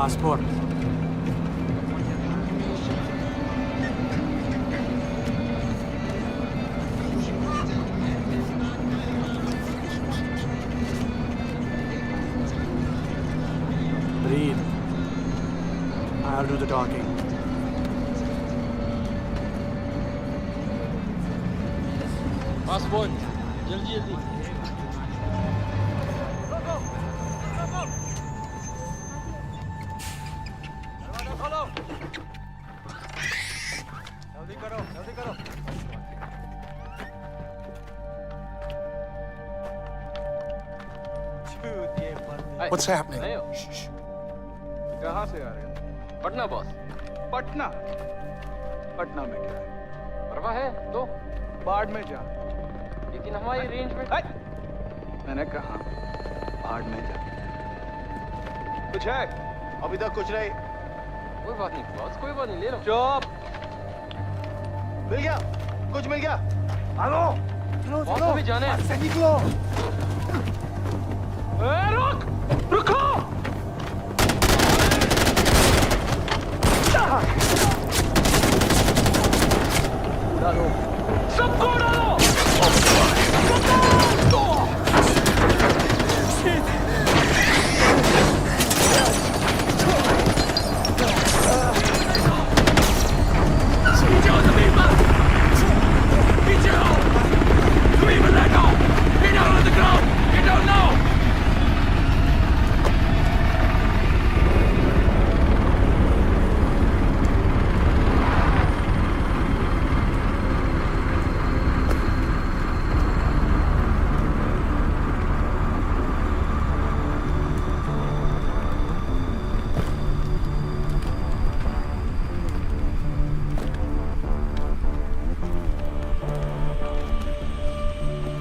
passport. Breathe. I'll do the talking. Passport. जल्दी जल्दी. What's happening? कहाँ से आ रहे हो? पटना बॉस. पटना? पटना में क्या है? परवाह है तो बाढ़ में जा. लेकिन हमारी रेंज में. मैंने कहा बाढ़ में जा. कुछ है? अभी तक कुछ नहीं. कोई बात नहीं बॉस, कोई बात नहीं, ले लो. चुप. मिल गया. कुछ मिल गया. Hello? बॉस अभी जाने हैं. से निकलो. रुक. रुको. डालो. सबको डालो.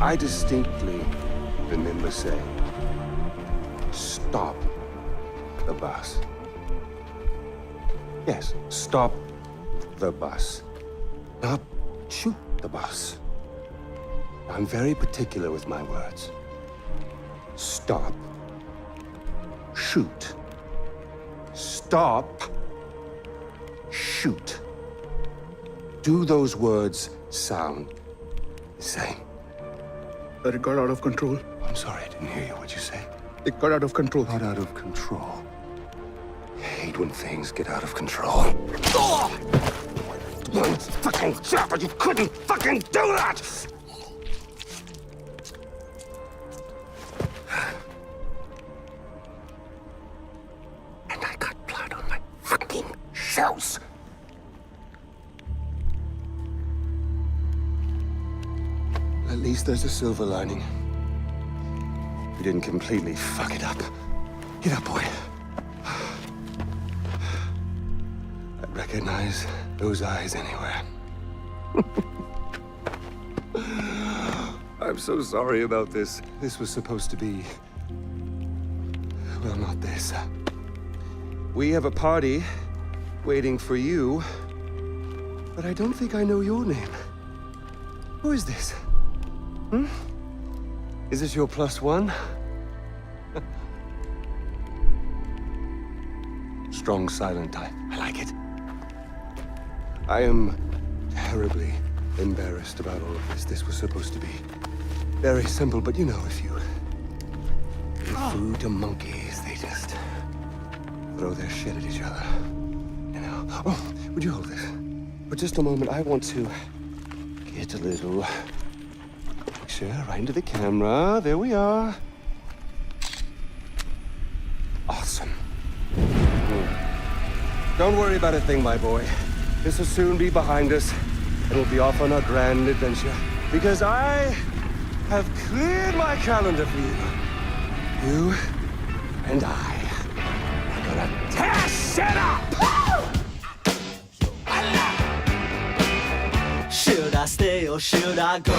I distinctly remember saying, stop the bus. Yes, stop the bus. Not shoot the bus. I'm very particular with my words. Stop. Shoot. Stop. Shoot. Do those words sound the same? It got out of control. I'm sorry, I didn't hear you. What'd you say? It got out of control. Got out of control. I hate when things get out of control. One fucking job, but you couldn't fucking do that! And I got blood on my fucking shoes! At least there's a silver lining. We didn't completely fuck it up. Get up, boy. I'd recognize those eyes anywhere. I'm so sorry about this. This was supposed to be... Well, not this. We have a party waiting for you, but I don't think I know your name. Who is this? Hmm? Is this your +1? Strong, silent type. I like it. I am terribly embarrassed about all of this. This was supposed to be very simple, but you know, if you give food to monkeys, they just throw their shit at each other. You know? Oh, would you hold this? For just a moment, I want to get a little picture right into the camera. There we are. Awesome. Don't worry about a thing, my boy. This will soon be behind us, and we'll be off on our grand adventure. Because I have cleared my calendar for you. You and I are gonna tear shit up! Should I stay or should I go?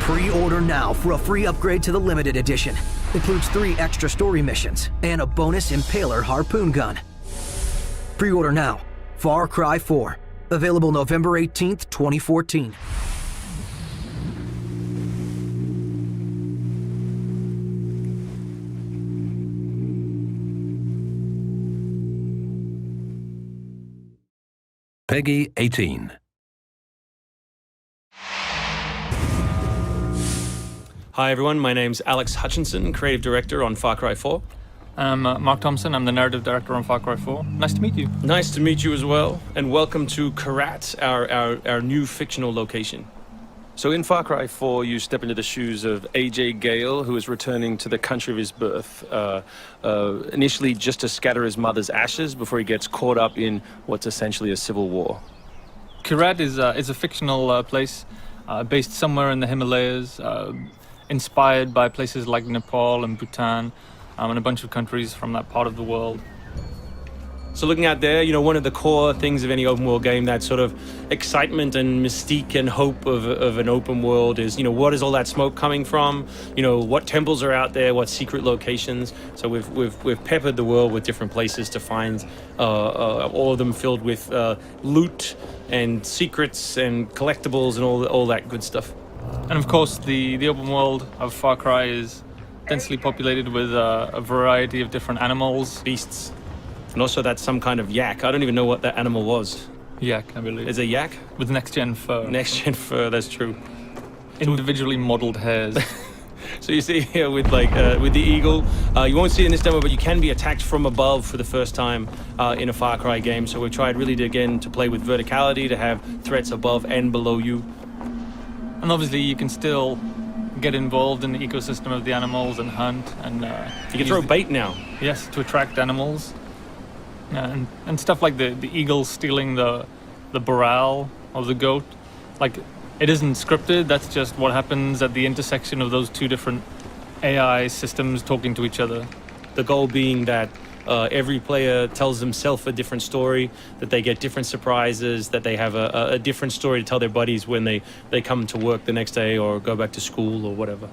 Pre-order now for a free upgrade to the limited edition. Includes 3 extra story missions and a bonus Impaler harpoon gun. Pre-order now. Far Cry 4. Available November 18th, 2014. Peggy 18. Hi everyone, my name's Alex Hutchinson, Creative Director on Far Cry 4. I'm Mark Thompson, I'm the Narrative Director on Far Cry 4. Nice to meet you. Nice to meet you as well, and welcome to Kyrat, our new fictional location. So in Far Cry 4, you step into the shoes of AJ Gale, who is returning to the country of his birth, initially just to scatter his mother's ashes before he gets caught up in what's essentially a civil war. Kyrat is a fictional place based somewhere in the Himalayas, inspired by places like Nepal and Bhutan, and a bunch of countries from that part of the world. So looking out there, you know, one of the core things of any open world game, that sort of excitement and mystique and hope of an open world is, you know, what is all that smoke coming from? You know, what temples are out there? What secret locations? So we've peppered the world with different places to find, all of them filled with loot and secrets and collectibles and all that good stuff. And of course, the open world of Far Cry is densely populated with a variety of different animals, beasts. And also that's some kind of yak. I don't even know what that animal was. Yak, I believe. Is it a yak? With next-gen fur. Next-gen fur, that's true. Individually modeled hairs. So you see here with the eagle, you won't see it in this demo, but you can be attacked from above for the first time in a Far Cry game. So we've tried really to play with verticality, to have threats above and below you. And obviously you can still get involved in the ecosystem of the animals and hunt. And you can throw bait now. Yes, to attract animals. And stuff like the eagle stealing the barrel of the goat. Like, it isn't scripted, that's just what happens at the intersection of those two different AI systems talking to each other. The goal being that every player tells themselves a different story, that they get different surprises, that they have a different story to tell their buddies when they come to work the next day or go back to school or whatever.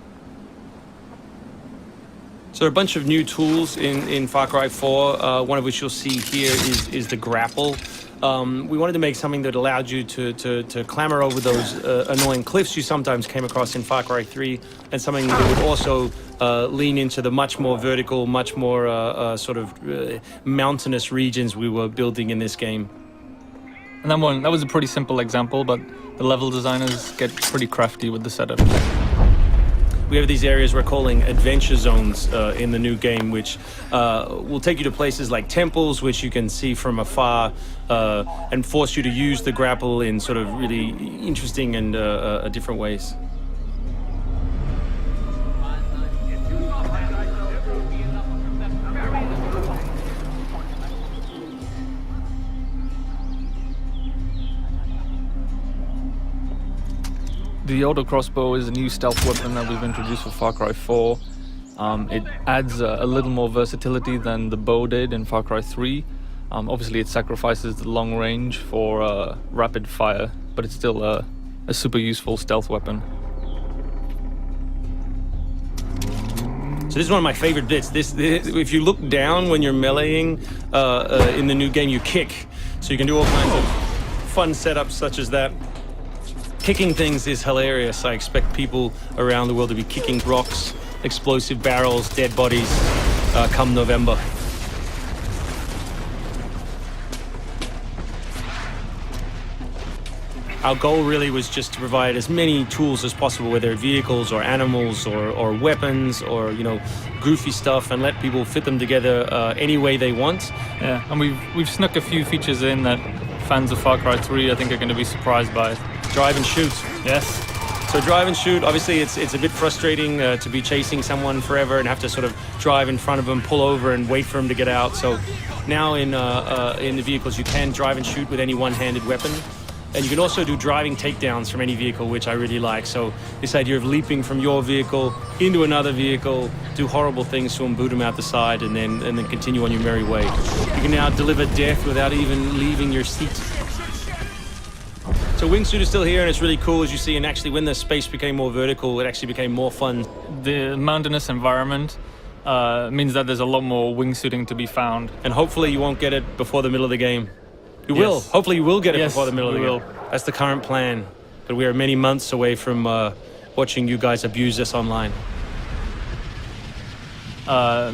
So there are a bunch of new tools in Far Cry 4, one of which you'll see here is the grapple. We wanted to make something that allowed you to clamber over those annoying cliffs you sometimes came across in Far Cry 3, and something that would also lean into the much more vertical, much more mountainous regions we were building in this game. And that was a pretty simple example, but the level designers get pretty crafty with the setup. We have these areas we're calling adventure zones in the new game, which will take you to places like temples, which you can see from afar, and force you to use the grapple in sort of really interesting and different ways. The auto crossbow is a new stealth weapon that we've introduced for Far Cry 4. It adds a little more versatility than the bow did in Far Cry 3. Obviously it sacrifices the long range for rapid fire, but it's still a super useful stealth weapon. So this is one of my favorite bits. This if you look down when you're meleeing in the new game, you kick. So you can do all kinds of fun setups such as that. Kicking things is hilarious. I expect people around the world to be kicking rocks, explosive barrels, dead bodies, come November. Our goal really was just to provide as many tools as possible, whether vehicles or animals or weapons or, you know, goofy stuff, and let people fit them together any way they want. Yeah, and we've snuck a few features in that fans of Far Cry 3 I think are going to be surprised by. Drive and shoot. Yes. So drive and shoot, obviously it's a bit frustrating to be chasing someone forever and have to sort of drive in front of them, pull over and wait for them to get out. So now in the vehicles you can drive and shoot with any one-handed weapon. And you can also do driving takedowns from any vehicle, which I really like. So this idea of leaping from your vehicle into another vehicle, do horrible things to them, boot them out the side, and then continue on your merry way. You can now deliver death without even leaving your seat. So wingsuit is still here, and it's really cool, as you see, and actually when the space became more vertical, it actually became more fun. The mountainous environment means that there's a lot more wingsuiting to be found. And hopefully you won't get it before the middle of the game. You will. Hopefully you will get it before the middle of the game. That's the current plan. But we are many months away from watching you guys abuse this online.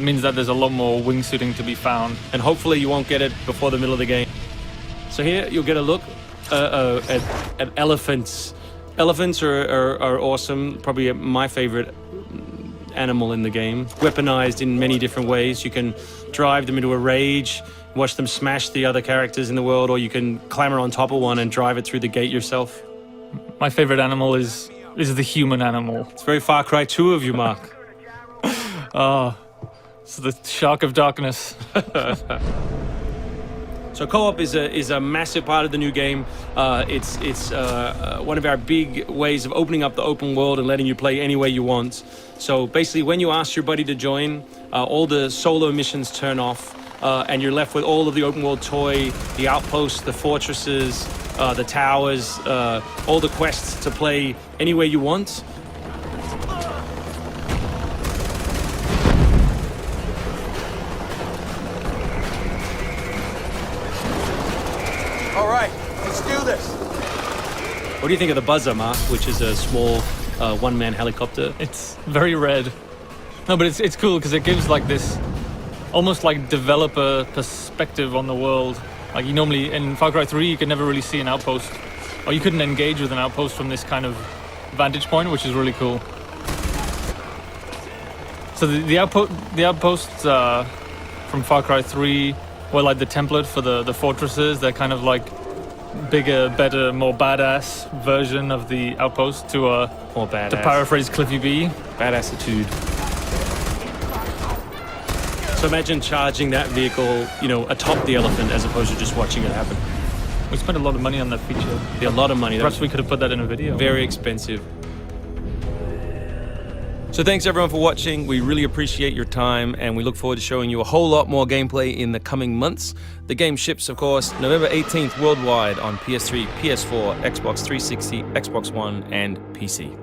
Means that there's a lot more wingsuiting to be found. And hopefully you won't get it before the middle of the game. So here you'll get a look at elephants. Elephants are awesome. Probably my favorite animal in the game. Weaponized in many different ways. You can drive them into a rage, watch them smash the other characters in the world, or you can clamber on top of one and drive it through the gate yourself. My favorite animal is the human animal. It's very Far Cry 2 of you, Mark. Oh, it's the shark of darkness. So co-op is a massive part of the new game. It's one of our big ways of opening up the open world and letting you play any way you want. So basically, when you ask your buddy to join, all the solo missions turn off, and you're left with all of the open world toy, the outposts, the fortresses, the towers, all the quests to play any way you want. All right, let's do this. What do you think of the Buzzer, Mark, which is a small one-man helicopter? It's very red. No, but it's cool because it gives like this almost like developer perspective on the world. Like you normally in Far Cry 3 you could never really see an outpost, or you couldn't engage with an outpost from this kind of vantage point, which is really cool. So the outposts from Far Cry 3 were like the template for the fortresses. They're kind of like bigger, better, more badass version of the outpost to More badass. to paraphrase Cliffy B. Badassitude. So imagine charging that vehicle, atop the elephant as opposed to just watching it happen. We spent a lot of money on that feature. A lot of money. That Perhaps was we could have put that in a video. very expensive. So thanks everyone for watching. We really appreciate your time, and we look forward to showing you a whole lot more gameplay in the coming months. The game ships, of course, November 18th worldwide on PS3, PS4, Xbox 360, Xbox One, and PC.